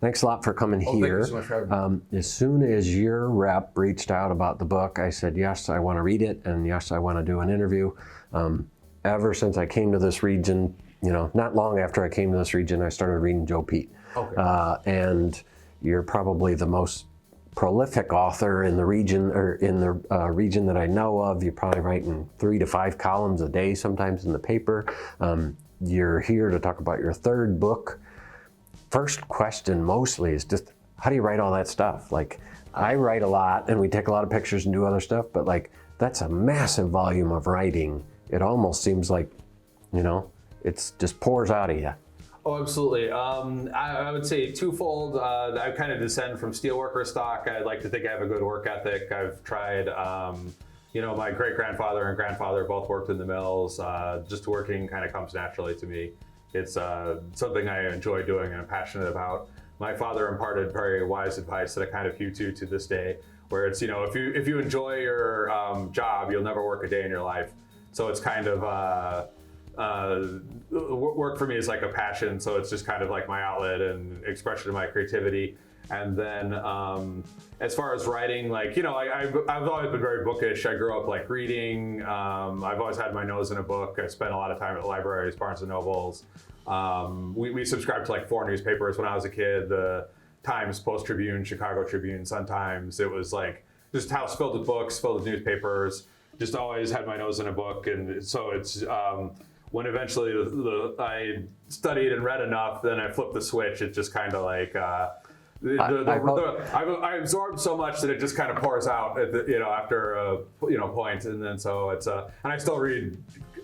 Thanks a lot for coming Thank here. you so much for having me. As soon as your rep reached out about the book, I said, yes, I want to read it, and yes, I want to do an interview. Ever since I came to this region, not long after I came to this region, I started reading Joe Pete. Okay. And you're probably the most prolific author in the region, or in the region that I know of. You're probably writing 3 to 5 columns a day, sometimes in the paper. You're here to talk about your third book. First question mostly is just, how do you write all that stuff? Like, I write a lot and we take a lot of pictures and do other stuff, but like, that's a massive volume of writing. It almost seems like, it's just pours out of you. Oh, absolutely. I would say twofold. I kind of descend from steelworker stock. I'd like to think I have a good work ethic. I've tried, my great-grandfather and grandfather both worked in the mills. Just working kind of comes naturally to me. It's something I enjoy doing and I'm passionate about. My father imparted very wise advice that I kind of hew to this day, where it's, if you enjoy your job, you'll never work a day in your life. So it's kind of, work for me is like a passion, so it's just kind of like my outlet and expression of my creativity. And then as far as writing, I've always been very bookish. I grew up reading. I've always had my nose in a book. I spent a lot of time at libraries, Barnes and Nobles. We subscribed to 4 newspapers when I was a kid: the Times, Post Tribune, Chicago Tribune, Sun Times. It was just a house filled with books, filled with newspapers. Just always had my nose in a book, and so it's. When eventually I studied and read enough, then I flipped the switch. It's just kind of I absorbed so much that it just kind of pours out at after a point, and then so it's and I still read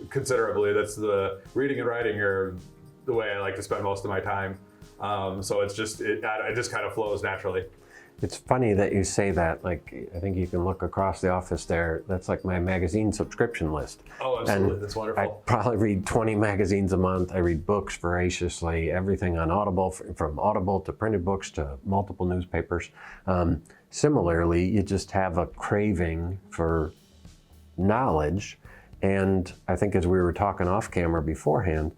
considerably. That's the reading and writing are the way I like to spend most of my time. So it's just it just kind of flows naturally. It's funny that you say that. I think you can look across the office there. That's like my magazine subscription list. Oh, absolutely. And that's wonderful. I probably read 20 magazines a month. I read books voraciously, everything on Audible, from Audible to printed books to multiple newspapers. Similarly, you just have a craving for knowledge. And I think as we were talking off camera beforehand,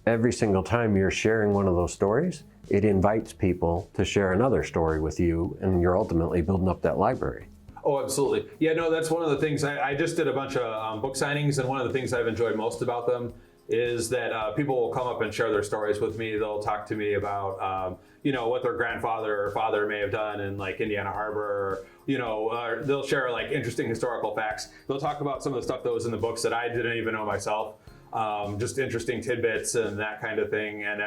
every single time you're sharing one of those stories, it invites people to share another story with you, and you're ultimately building up that library. Oh, absolutely. Yeah, no, that's one of the things. I just did a bunch of book signings, and one of the things I've enjoyed most about them is that people will come up and share their stories with me. They'll talk to me about, what their grandfather or father may have done in Indiana Harbor, or, they'll share interesting historical facts. They'll talk about some of the stuff that was in the books that I didn't even know myself, just interesting tidbits and that kind of thing. And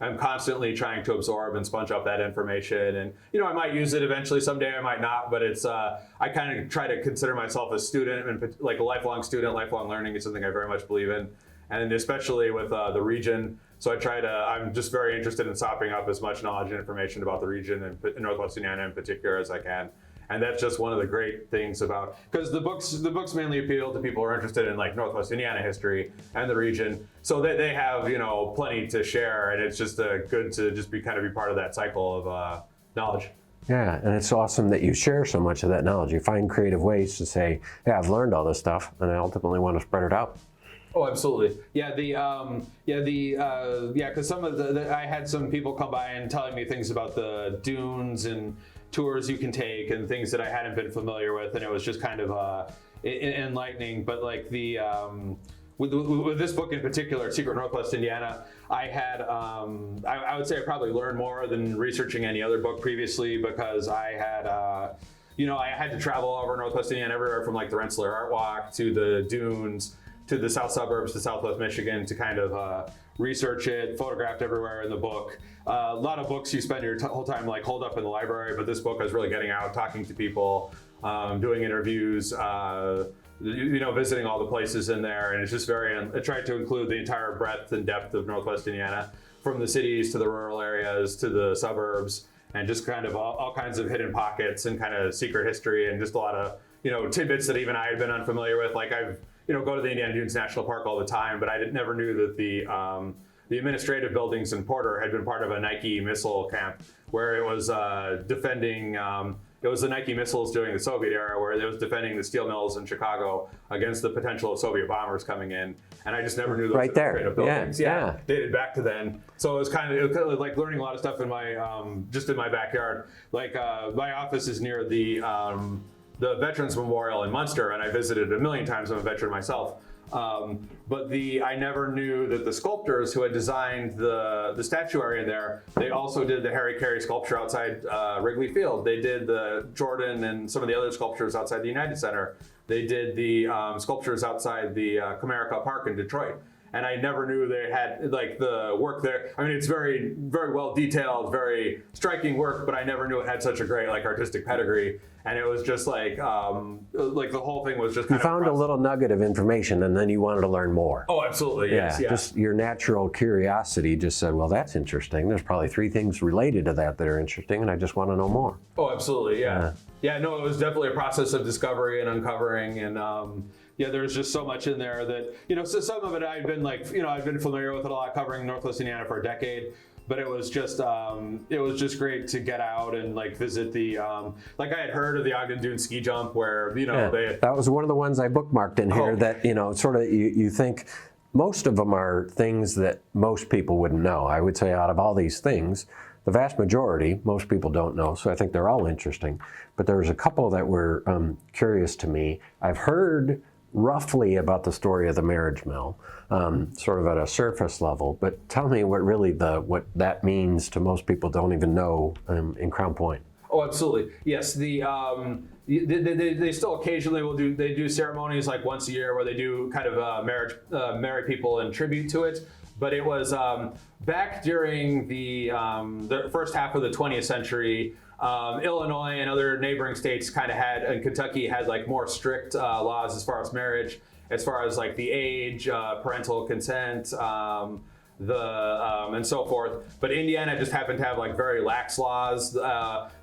I'm constantly trying to absorb and sponge up that information, and I might use it eventually someday. I might not, but it's I kind of try to consider myself a student, and a lifelong student. Lifelong learning is something I very much believe in, and especially with the region. So I'm just very interested in sopping up as much knowledge and information about the region and Northwest Indiana in particular as I can. And that's just one of the great things about, because the books mainly appeal to people who are interested in Northwest Indiana history and the region. So they have plenty to share, and it's just good to just be part of that cycle of knowledge. Yeah, and it's awesome that you share so much of that knowledge. You find creative ways to say, "Yeah, I've learned all this stuff, and I ultimately want to spread it out." Oh, absolutely. Yeah, because some of I had some people come by and telling me things about the dunes and tours you can take and things that I hadn't been familiar with, and it was just kind of enlightening. But with this book in particular, Secret Northwest Indiana, I had I would say I probably learned more than researching any other book previously, because I had I had to travel over Northwest Indiana everywhere from the Rensselaer Art Walk to the dunes to the south suburbs to Southwest Michigan to kind of research it, photographed everywhere in the book. A lot of books you spend your whole time holed up in the library, but this book I was really getting out, talking to people, doing interviews, visiting all the places in there, and it's just I tried to include the entire breadth and depth of Northwest Indiana, from the cities to the rural areas to the suburbs, and just kind of all kinds of hidden pockets and kind of secret history, and just a lot of tidbits that even I had been unfamiliar with. I've go to the Ogden Dunes National Park all the time, but I never knew that the administrative buildings in Porter had been part of a Nike missile camp, where it was defending It was the Nike missiles during the Soviet era where it was defending the steel mills in Chicago against the potential of Soviet bombers coming in. And I just never knew those Right there. kind of buildings. Yeah. Dated back to then. So it was kind of like learning a lot of stuff in my, just in my backyard. Like my office is near the Veterans Memorial in Munster, and I visited a million times. I'm a veteran myself. But I never knew that the sculptors who had designed the statuary in there, they also did the Harry Carey sculpture outside Wrigley Field. They did the Jordan and some of the other sculptures outside the United Center. They did the sculptures outside the Comerica Park in Detroit. And I never knew they had like the work there. I mean, it's very, very well detailed, very striking work, but I never knew it had such a great like artistic pedigree. And it was just like the whole thing was just kind You of found a little nugget of information and then you wanted to learn more. Oh, absolutely. Yes. Yeah. Just your natural curiosity just said, well, that's interesting. There's probably 3 things related to that are interesting, and I just want to know more. Oh, absolutely. Yeah. Yeah, no, it was definitely a process of discovery and uncovering, and yeah, there's just so much in there that, so some of it I've been I've been familiar with it a lot, covering Northwest Indiana for a decade. But it was just great to get out and like visit the like I had heard of the Ogden Dunes ski jump where that was one of the ones I bookmarked in here that sort of you think most of them are things that most people wouldn't know. I would say out of all these things, the vast majority most people don't know, so I think they're all interesting. But there was a couple that were curious to me. I've heard roughly about the story of the marriage mill, sort of at a surface level, but tell me what that means to most people don't even know in Crown Point. Oh, absolutely. Yes, they still occasionally they do ceremonies like once a year where they do kind of marry people in tribute to it. But it was back during the first half of the 20th century. Illinois and other neighboring states kind of and Kentucky had like more strict laws as far as marriage, as far as like the age, parental consent, and so forth. But Indiana just happened to have like very lax laws.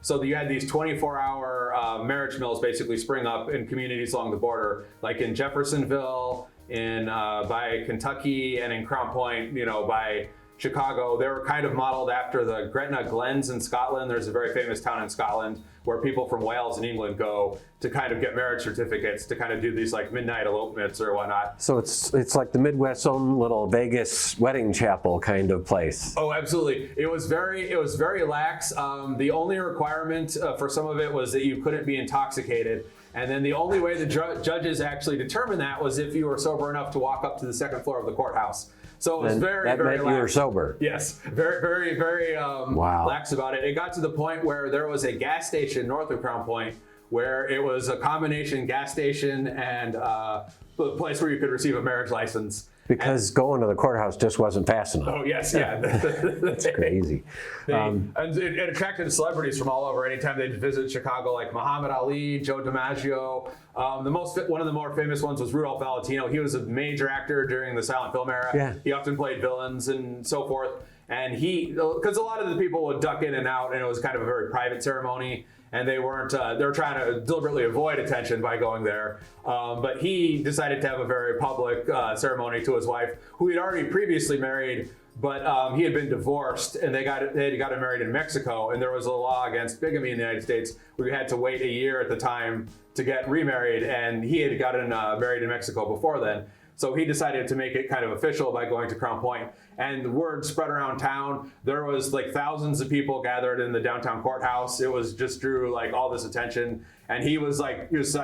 So you had these 24-hour marriage mills basically spring up in communities along the border, like in Jeffersonville, by Kentucky, and in Crown Point, by Chicago. They were kind of modeled after the Gretna Glens in Scotland. There's a very famous town in Scotland where people from Wales and England go to kind of get marriage certificates, to kind of do these like midnight elopements or whatnot. So it's like the Midwest's own little Vegas wedding chapel kind of place. Oh, absolutely. It was very lax. The only requirement for some of it was that you couldn't be intoxicated. And then the only way the judges actually determined that was if you were sober enough to walk up to the second floor of the courthouse. So it was very meant lax. You were sober. Yes, very lax about it. It got to the point where there was a gas station north of Crown Point where it was a combination gas station and a place where you could receive a marriage license. Because going to the courthouse just wasn't fast enough. Oh, yes, yeah. That's crazy. And it attracted celebrities from all over. Anytime they'd visit Chicago, like Muhammad Ali, Joe DiMaggio. One of the more famous ones was Rudolph Valentino. He was a major actor during the silent film era. Yeah. He often played villains and so forth. And because a lot of the people would duck in and out, and it was kind of a very private ceremony. And they were trying to deliberately avoid attention by going there. But he decided to have a very public ceremony to his wife, who he'd already previously married, but he had been divorced, and they had gotten married in Mexico. And there was a law against bigamy in the United States where you had to wait a year at the time to get remarried, and he had gotten married in Mexico before then. So he decided to make it kind of official by going to Crown Point. And the word spread around town. There was like thousands of people gathered in the downtown courthouse. It was just drew like all this attention. And he was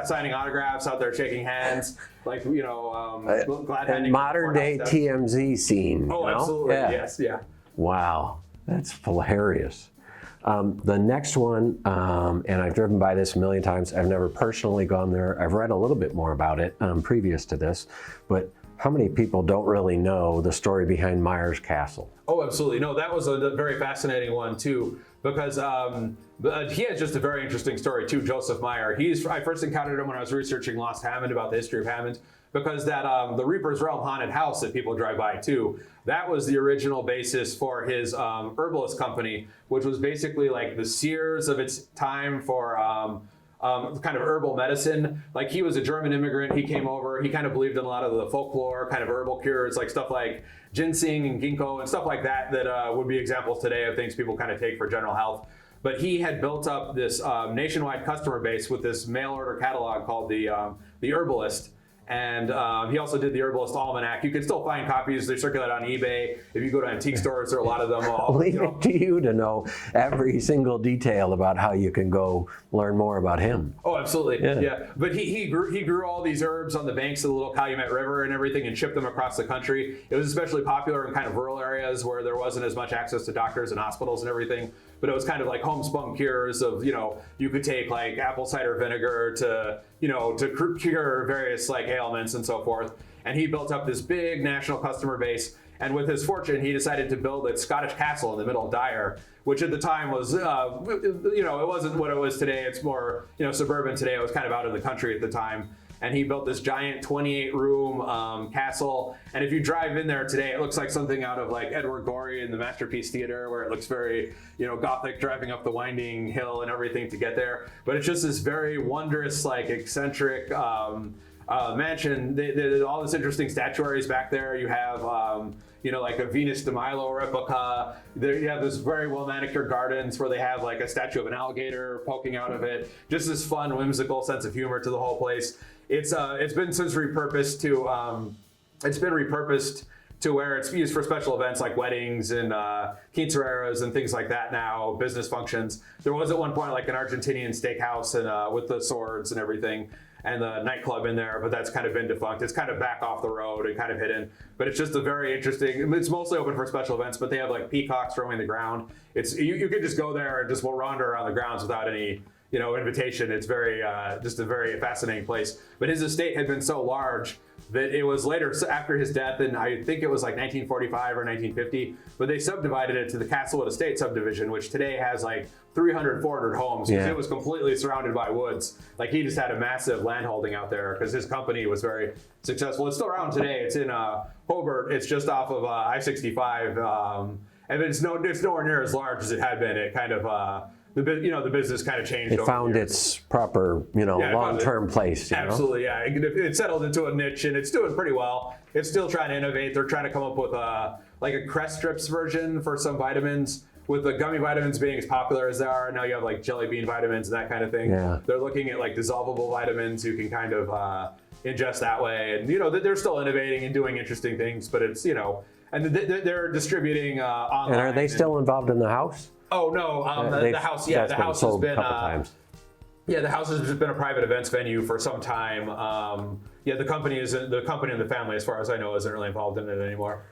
signing autographs out there, shaking hands, like, glad handing. Modern day TMZ scene. Oh, absolutely. Yeah. Yes. Yeah. Wow. That's hilarious. The next one, and I've driven by this a million times. I've never personally gone there. I've read a little bit more about it previous to this, but how many people don't really know the story behind Myers Castle? Oh, absolutely. No, that was a very fascinating one too, because he has just a very interesting story too, Joseph Meyer. I first encountered him when I was researching Lost Hammond, about the history of Hammond, because that the Reaper's Realm haunted house that people drive by too, that was the original basis for his herbalist company, which was basically like the Sears of its time for kind of herbal medicine. Like, he was a German immigrant. He came over. He kind of believed in a lot of the folklore, kind of herbal cures, like stuff like ginseng and ginkgo and stuff like that would be examples today of things people kind of take for general health. But he had built up this nationwide customer base with this mail order catalog called the Herbalist. And he also did the Herbalist Almanac. You can still find copies. They circulate on eBay. If you go to antique stores, there are a lot of them. Leave it to you to know every single detail about how you can go learn more about him. Oh, absolutely. Yeah. But he grew all these herbs on the banks of the little Calumet River and everything and shipped them across the country. It was especially popular in kind of rural areas where there wasn't as much access to doctors and hospitals and everything. But it was kind of like homespun cures of, you could take like apple cider vinegar to cure various like ailments and so forth. And he built up this big national customer base. And with his fortune, he decided to build a Scottish castle in the middle of Dyer, which at the time was, it wasn't what it was today. It's more, suburban today. It was kind of out in the country at the time. And he built this giant 28-room castle. And if you drive in there today, it looks like something out of like Edward Gorey in the Masterpiece Theater, where it looks very, Gothic, driving up the winding hill and everything to get there. But it's just this very wondrous, like eccentric mansion. All this interesting statuaries back there. You have, like a Venus de Milo replica. There you have this very well manicured gardens where they have like a statue of an alligator poking out of it. Just this fun, whimsical sense of humor to the whole place. It's been since repurposed to where it's used for special events like weddings and quinceañeras and things like that now, business functions. There was at one point like an Argentinian steakhouse and with the swords and everything, and the nightclub in there, but that's kind of been defunct. It's kind of back off the road and kind of hidden, but it's just a very interesting, it's mostly open for special events, but they have like peacocks roaming the ground. You could just go there and just wander around the grounds without any invitation. It's very, just a very fascinating place. But his estate had been so large that it was later, after his death, and I think it was like 1945 or 1950, but they subdivided it to the Castlewood Estate subdivision, which today has like 300, 400 homes, because it was completely surrounded by woods. Like he just had a massive landholding out there because his company was very successful. It's still around today. It's in Hobart. It's just off of I-65. And it's nowhere near as large as it had been. It kind of, the business kind of changed. It found its proper, long-term place. Absolutely, yeah. It settled into a niche, and it's doing pretty well. It's still trying to innovate. They're trying to come up with like a Crest Strips version for some vitamins, with the gummy vitamins being as popular as they are. Now you have like jelly bean vitamins and that kind of thing. Yeah. They're looking at like dissolvable vitamins you can kind of ingest that way. And, they're still innovating and doing interesting things, but it's, and they're distributing online. And are they still involved in the house? Oh no, the house. Yeah, the house has been. Yeah, the house has been a private events venue for some time. The company and the family, as far as I know, isn't really involved in it anymore.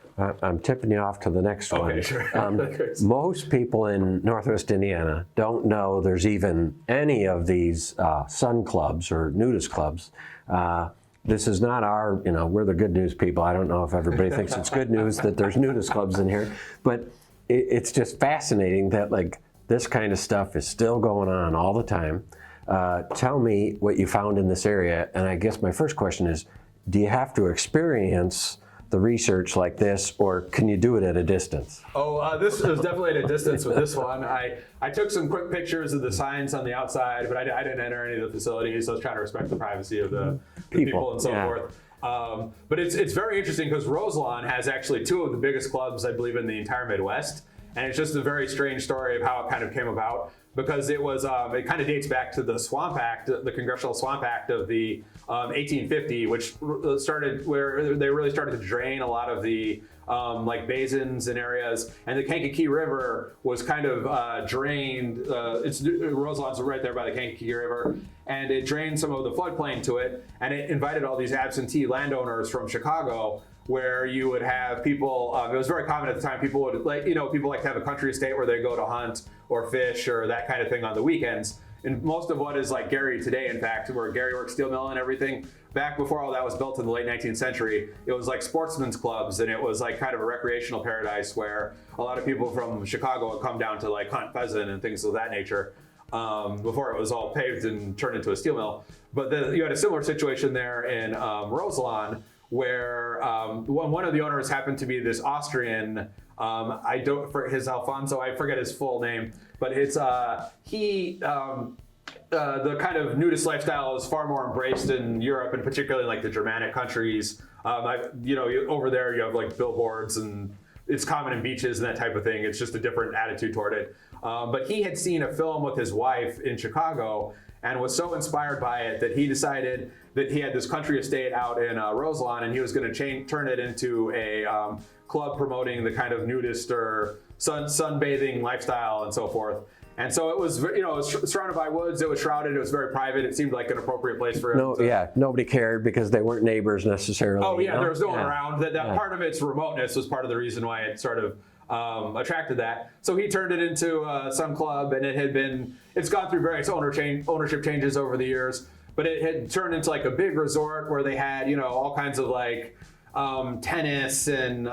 I'm tipping you off to the next one. Okay, sure. Most people in Northwest Indiana don't know there's even any of these sun clubs or nudist clubs. This is not our, we're the good news people. I don't know if everybody thinks it's good news that there's nudist clubs in here, but it's just fascinating that like this kind of stuff is still going on all the time. Tell me what you found in this area. And I guess my first question is, do you have to experience the research like this, or can you do it at a distance? This was definitely at a distance with this one. I took some quick pictures of the signs on the outside, but I didn't enter any of the facilities, so I was trying to respect the privacy of the people and so forth. But it's very interesting because Roselawn has actually two of the biggest clubs, I believe, in the entire Midwest. And it's just a very strange story of how it kind of came about, because it was it kind of dates back to the Swamp Act, the Congressional Swamp Act of the 1850, which started where they really started to drain a lot of the like basins and areas, and the Kankakee River was kind of drained. Roselawn's right there by the Kankakee River, and it drained some of the floodplain to it, and it invited all these absentee landowners from Chicago, where you would have people, it was very common at the time, people would people like to have a country estate where they go to hunt or fish or that kind of thing on the weekends. And most of what is like Gary today, in fact, where Gary Works steel mill and everything, back before all that was built in the late 19th century, it was like sportsmen's clubs, and it was like kind of a recreational paradise where a lot of people from Chicago would come down to like hunt pheasant and things of that nature, before it was all paved and turned into a steel mill. But you had a similar situation there in Roselawn, where one of the owners happened to be this Austrian, his Alfonso, I forget his full name, but it's the kind of nudist lifestyle is far more embraced in Europe, and particularly like the Germanic countries. Over there you have like billboards, and it's common in beaches and that type of thing. It's just a different attitude toward it. But he had seen a film with his wife in Chicago and was so inspired by it that he decided that he had this country estate out in Roselawn, and he was going to turn it into a club promoting the kind of nudist or sunbathing lifestyle and so forth. And so it was, it was surrounded by woods. It was shrouded. It was very private. It seemed like an appropriate place for him. Nobody cared because they weren't neighbors necessarily. Oh yeah, there was no one around. That part of its remoteness was part of the reason why it sort of attracted that. So he turned it into a sun club, and it's gone through various ownership changes over the years. But it had turned into like a big resort where they had, all kinds of like tennis and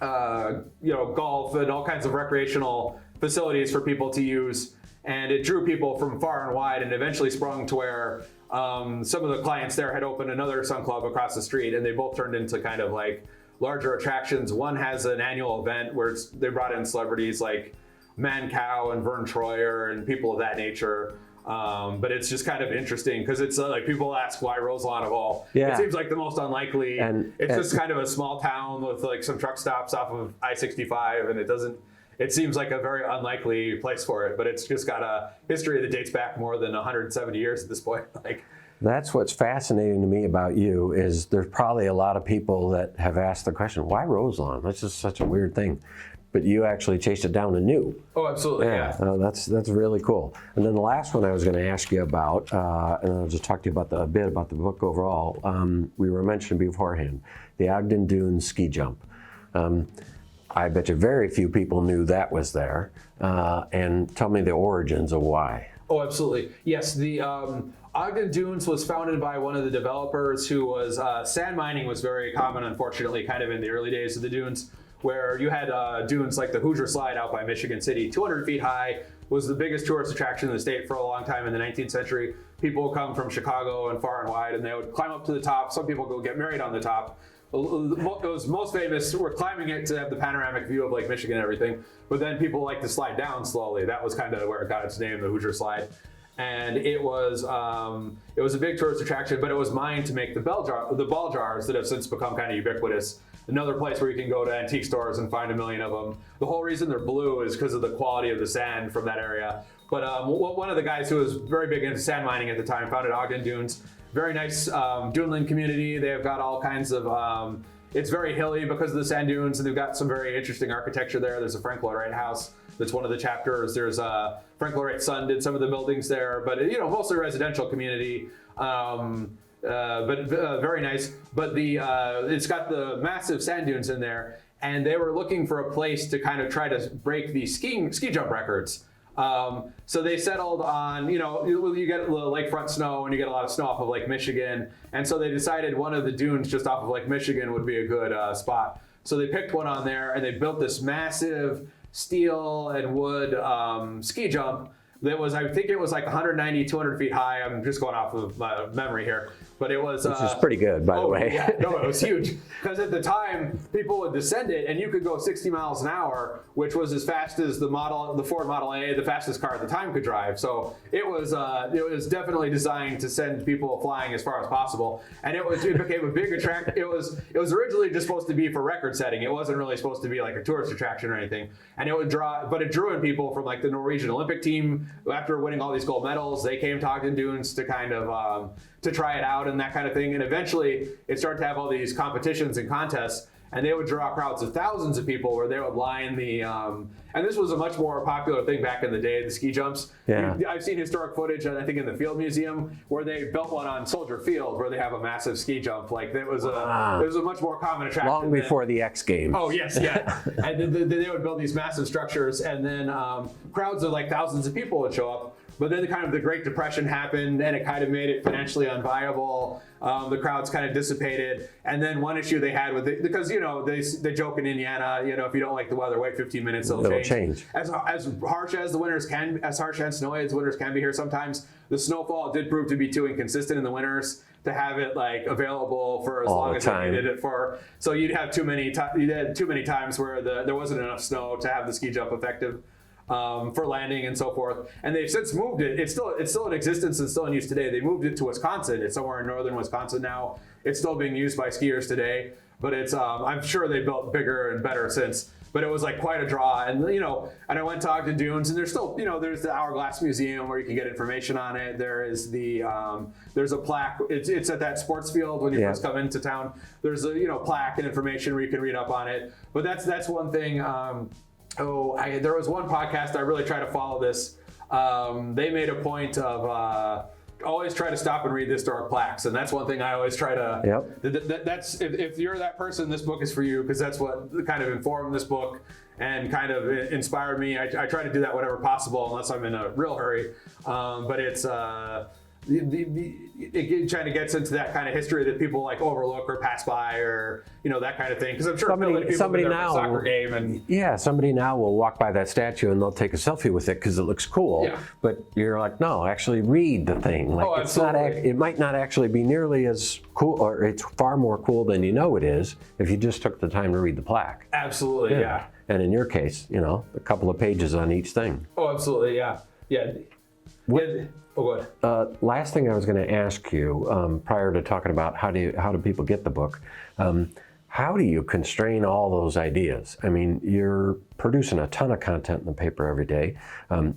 golf and all kinds of recreational facilities for people to use, and it drew people from far and wide, and eventually sprung to where some of the clients there had opened another sun club across the street, and they both turned into kind of like larger attractions. One has an annual event where they brought in celebrities like Mancow and Vern Troyer and people of that nature. But it's just kind of interesting because it's like people ask why Roselawn of all. Yeah. It seems like the most unlikely. It's just kind of a small town with like some truck stops off of I-65, and it seems like a very unlikely place for it, but it's just got a history that dates back more than 170 years at this point. That's what's fascinating to me about you is there's probably a lot of people that have asked the question, why Roselawn? That's just such a weird thing. But you actually chased it down and knew. Oh, absolutely, yeah. That's really cool. And then the last one I was going to ask you about, and I'll just talk to you a bit about the book overall. We were mentioning beforehand, the Ogden Dunes ski jump. I bet you very few people knew that was there. And tell me the origins of why. Oh, absolutely. Yes, the Ogden Dunes was founded by one of the developers who was, sand mining was very common, unfortunately, kind of in the early days of the dunes, where you had dunes like the Hoosier Slide out by Michigan City, 200 feet high, was the biggest tourist attraction in the state for a long time in the 19th century. People would come from Chicago and far and wide, and they would climb up to the top. Some people go get married on the top. It was most famous, we're climbing it to have the panoramic view of Lake Michigan and everything, but then people like to slide down slowly. That was kind of where it got its name, the Hoosier Slide. And it was a big tourist attraction, but it was mined to make the ball jars that have since become kind of ubiquitous. Another place where you can go to antique stores and find a million of them. The whole reason they're blue is because of the quality of the sand from that area. But one of the guys who was very big into sand mining at the time founded Ogden Dunes. Very nice duneland community. They've got all kinds of, it's very hilly because of the sand dunes, and they've got some very interesting architecture there. There's a Frank Lloyd Wright house that's one of the chapters. There's Frank Lloyd Wright's son did some of the buildings there, but mostly residential community. But very nice. But it's got the massive sand dunes in there, and they were looking for a place to kind of try to break the ski jump records. So they settled on, you get the lakefront snow and you get a lot of snow off of Lake Michigan. And so they decided one of the dunes just off of Lake Michigan would be a good spot. So they picked one on there, and they built this massive steel and wood ski jump that was, I think it was like 190, 200 feet high. I'm just going off of my memory here. But it was... Which is pretty good, by the way. Yeah, no, it was huge. Because at the time, people would descend it, and you could go 60 miles an hour, which was as fast as the Ford Model A, the fastest car at the time, could drive. So it was definitely designed to send people flying as far as possible. And it became a big attraction. It was originally just supposed to be for record setting. It wasn't really supposed to be like a tourist attraction or anything. And it drew in people from like the Norwegian Olympic team. After winning all these gold medals, they came to Ogden Dunes to kind of to try it out and that kind of thing. And eventually it started to have all these competitions and contests, and they would draw crowds of thousands of people where they would line the, and this was a much more popular thing back in the day, the ski jumps. Yeah. I've seen historic footage, I think in the Field Museum, where they built one on Soldier Field where they have a massive ski jump. Like it was a much more common attraction. Long before the X Games. Oh yes, yeah. And then they would build these massive structures, and then crowds of like thousands of people would show up. But then the Great Depression happened, and it kind of made it financially unviable. The crowds kind of dissipated. And then one issue they had with it, because, they joke in Indiana, if you don't like the weather, wait 15 minutes, it'll change. As harsh as the winters can, as harsh and snowy as winters can be here sometimes, the snowfall did prove to be too inconsistent in the winters to have it available for as long as they needed it for. So you'd have too many times where there wasn't enough snow to have the ski jump effective. For landing and so forth, and they've since moved it. It's still in existence and still in use today. They moved it to Wisconsin. It's somewhere in northern Wisconsin now. It's still being used by skiers today. but it's I'm sure they built bigger and better since. But it was like quite a draw, and and I went to Ogden Dunes, and there's still there's the Hourglass Museum where you can get information on it. There is the there's a plaque. It's at that sports field when you first come into town. There's a plaque and information where you can read up on it. But that's one thing. There was one podcast I really try to follow this. They made a point of always try to stop and read the historic plaques, and that's one thing I always try to. That's if you're that person, this book is for you, because that's what kind of informed this book and kind of inspired me. I try to do that whenever possible, unless I'm in a real hurry. But it's it kind of gets into that kind of history that people like overlook or pass by, or that kind of thing. Because I'm sure somebody now soccer game and somebody now will walk by that statue and they'll take a selfie with it because it looks cool. Yeah. But you're like, no, actually read the thing. Like it's not. It might not actually be nearly as cool, or it's far more cool than you know it is if you just took the time to read the plaque. Absolutely, yeah. And in your case, a couple of pages on each thing. Oh, absolutely, yeah. Go ahead. Last thing I was going to ask you, prior to talking about how do people get the book, how do you constrain all those ideas? I mean, you're producing a ton of content in the paper every day.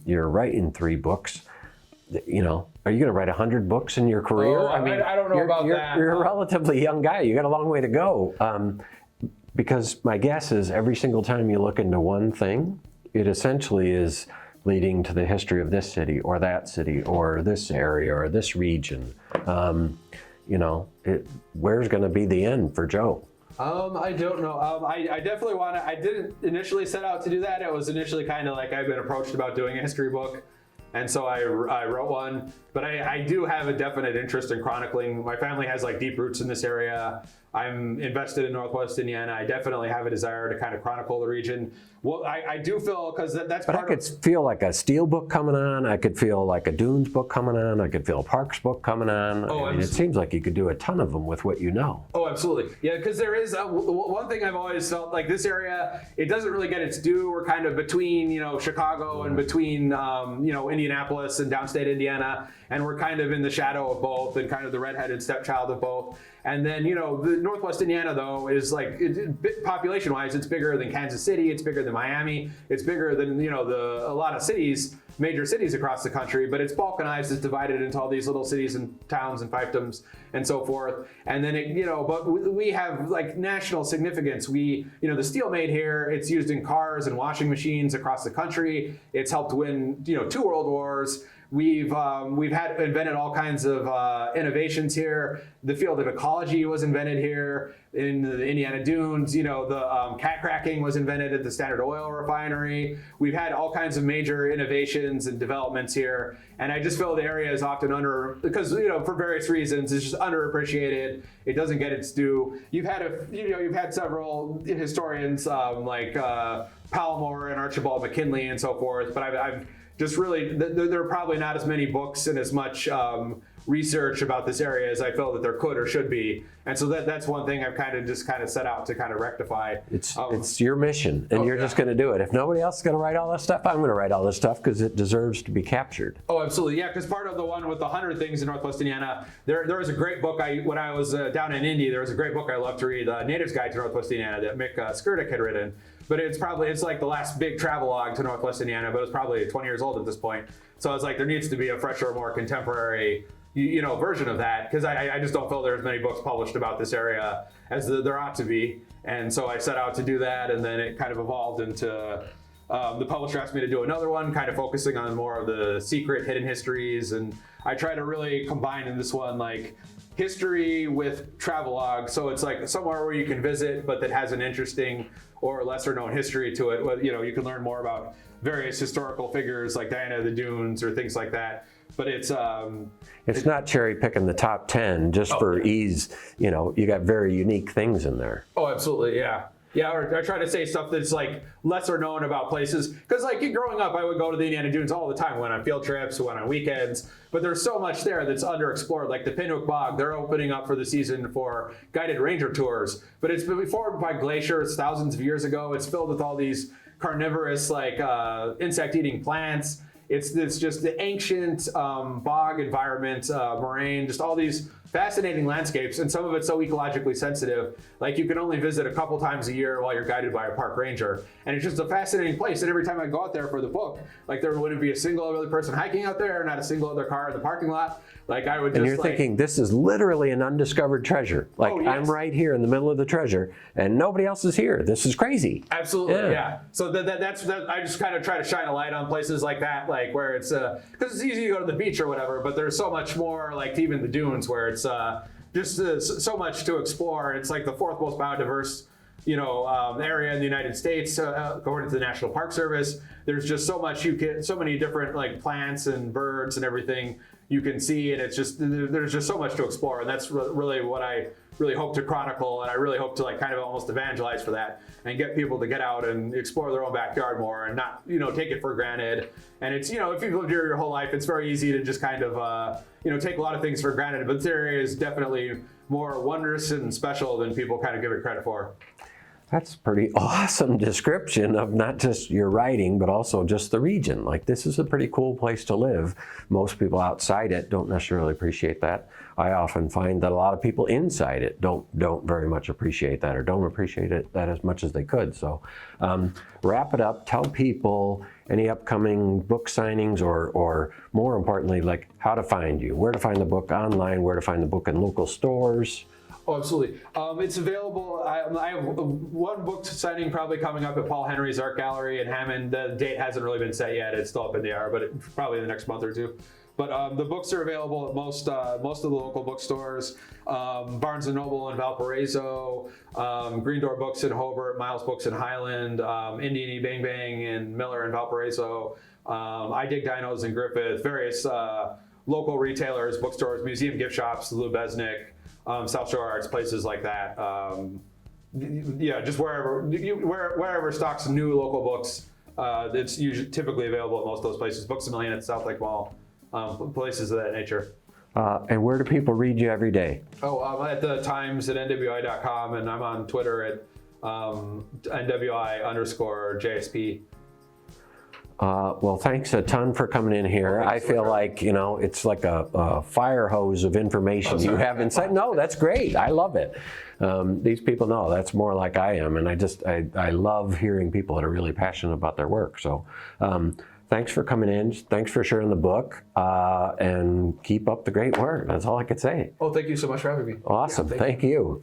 You're writing 3 books. Are you going to write 100 books in your career? I don't know about that. You're a relatively young guy. You got a long way to go. Because my guess is every single time you look into one thing, it essentially is leading to the history of this city or that city or this area or this region. Where's going to be the end for Joe? I don't know. I definitely want to. I didn't initially set out to do that. It was initially kind of like I've been approached about doing a history book, and so I wrote one. But I do have a definite interest in chronicling. My family has like deep roots in this area. I'm invested in Northwest Indiana. I definitely have a desire to kind of chronicle the region. Well, I do feel, because that's but part I could feel like a Steele book coming on. I could feel like a Dunes book coming on. I could feel a Parks book coming on. I mean, it seems like you could do a ton of them with what you know. Oh, absolutely. Yeah, because there is one thing I've always felt like this area, it doesn't really get its due. We're kind of between, Chicago and between, Indianapolis and downstate Indiana. And we're kind of in the shadow of both and kind of the redheaded stepchild of both. And then, the Northwest Indiana, though, is like, population-wise, it's bigger than Kansas City. It's bigger than Miami. It's bigger than, a lot of cities, major cities across the country. But it's balkanized. It's divided into all these little cities and towns and fiefdoms and so forth. And then, but we have, like, national significance. The steel made here, it's used in cars and washing machines across the country. It's helped win, 2 world wars. We've invented all kinds of innovations here. The field of ecology was invented here in the Indiana Dunes. The cat cracking was invented at the Standard Oil refinery. We've had all kinds of major innovations and developments here. And I just feel the area is often because for various reasons, it's just underappreciated. It doesn't get its due. You've had several historians like Palmore and Archibald McKinley and so forth. But I've just really, there are probably not as many books and as much research about this area as I feel that there could or should be. And so that's one thing I've kind of set out to kind of rectify. It's your mission, and you're just going to do it. If nobody else is going to write all this stuff, I'm going to write all this stuff because it deserves to be captured. Oh, absolutely. Yeah, because part of the one with the 100 things in Northwest Indiana, there was a great book. When I was down in Indy, there was a great book I loved to read, Native's Guide to Northwest Indiana, that Mick Skirdick had written. But it's like the last big travelogue to Northwest Indiana, but it's probably 20 years old at this point. So I was like, there needs to be a fresher, more contemporary, version of that, because I just don't feel there's many books published about this area as there ought to be. And so I set out to do that, and then it kind of evolved into the publisher asked me to do another one, kind of focusing on more of the secret hidden histories, and I try to really combine in this one like history with travelogue. So it's like somewhere where you can visit, but that has an interesting or lesser known history to it. You can learn more about various historical figures like Diana of the Dunes or things like that. But it's not cherry picking the top 10 just for ease. You got very unique things in there. Oh, absolutely, yeah. Yeah, or I try to say stuff that's like lesser known about places. Because like growing up, I would go to the Indiana Dunes all the time, went on field trips, went on weekends. But there's so much there that's underexplored. Like the Pinhook Bog, they're opening up for the season for guided ranger tours. But it's been formed by glaciers thousands of years ago. It's filled with all these carnivorous, like insect-eating plants. It's just the ancient bog environment, moraine, just all these fascinating landscapes, and some of it's so ecologically sensitive. Like you can only visit a couple times a year while you're guided by a park ranger, and it's just a fascinating place. And every time I go out there for the book, like there wouldn't be a single other person hiking out there, not a single other car in the parking lot. Like I would just. And you're thinking this is literally an undiscovered treasure. Like Oh, yes. I'm right here in the middle of the treasure, and nobody else is here. This is crazy. Absolutely, yeah. So that's I just kind of try to shine a light on places like that, like where it's because it's easy to go to the beach or whatever, but there's so much more, like even the dunes where it's just so much to explore. It's like the fourth most biodiverse area in the United States according to the National Park Service. There's just so much so many different like plants and birds and everything you can see, and it's just there's just so much to explore, and that's really what I really hope to chronicle, and I really hope to like kind of almost evangelize for that and get people to get out and explore their own backyard more and not take it for granted. And it's if you've lived here your whole life, it's very easy to just kind of take a lot of things for granted, but this area is definitely more wondrous and special than people kind of give it credit for. That's a pretty awesome description of not just your writing, but also just the region. Like this is a pretty cool place to live. Most people outside it don't necessarily appreciate that. I often find that a lot of people inside it don't very much appreciate that, or don't appreciate it that as much as they could. So wrap it up. Tell people any upcoming book signings, or more importantly, like how to find you, where to find the book online, where to find the book in local stores. Oh, absolutely. It's available. I have one book signing probably coming up at Paul Henry's Art Gallery in Hammond. The date hasn't really been set yet. It's still up in the air, but probably in the next month or two. But the books are available at most of the local bookstores, Barnes & Noble in Valparaiso, Green Door Books in Hobart, Miles Books in Highland, Indian Bang Bang and Miller in Valparaiso, I Dig Dinos in Griffith, various local retailers, bookstores, museum gift shops, Lou Besnick, South Shore Arts, places like that. Just wherever stocks new local books, it's typically available at most of those places. Books A Million at South Lake Mall, places of that nature. And where do people read you every day? I'm at the Times at NWI.com, and I'm on Twitter at NWI_JSP. Well, thanks a ton for coming in here. I feel like, it's like a fire hose of information you have inside. No, that's great. I love it. These people know that's more like I am. And I love hearing people that are really passionate about their work. So thanks for coming in. Thanks for sharing the book, and keep up the great work. That's all I could say. Oh, thank you so much for having me. Awesome. Yeah, thank you.